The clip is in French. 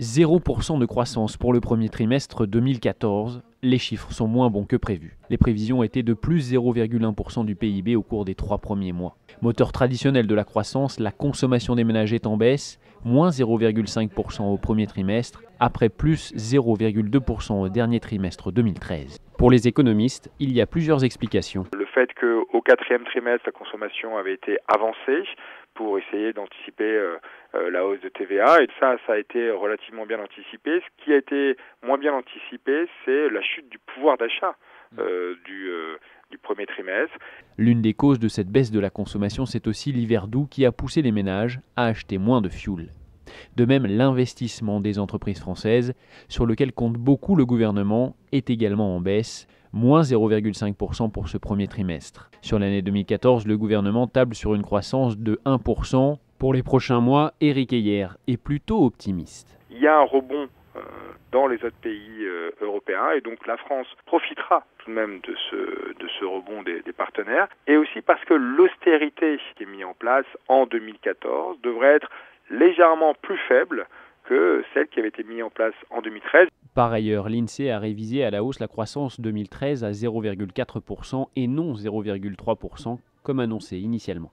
0% de croissance pour le premier trimestre 2014. Les chiffres sont moins bons que prévu. Les prévisions étaient de plus 0,1% du PIB au cours des 3 premiers mois. Moteur traditionnel de la croissance, la consommation des ménages est en baisse, moins 0,5% au premier trimestre, après plus 0,2% au dernier trimestre 2013. Pour les économistes, il y a plusieurs explications. Le fait qu'au quatrième trimestre, la consommation avait été avancée pour essayer d'anticiper la hausse de TVA. Et ça a été relativement bien anticipé. Ce qui a été moins bien anticipé, c'est la chute du pouvoir d'achat du premier trimestre. L'une des causes de cette baisse de la consommation, c'est aussi l'hiver doux qui a poussé les ménages à acheter moins de fioul. De même, l'investissement des entreprises françaises, sur lequel compte beaucoup le gouvernement, est également en baisse, moins 0,5% pour ce premier trimestre. Sur l'année 2014, le gouvernement table sur une croissance de 1%. Pour les prochains mois, Éric Heyer est plutôt optimiste. Il y a un rebond dans les autres pays européens et donc la France profitera tout de même de ce rebond des partenaires, et aussi parce que l'austérité qui est mise en place en 2014 devrait être légèrement plus faible que celle qui avait été mise en place en 2013. Par ailleurs, l'INSEE a révisé à la hausse la croissance 2013 à 0,4% et non 0,3% comme annoncé initialement.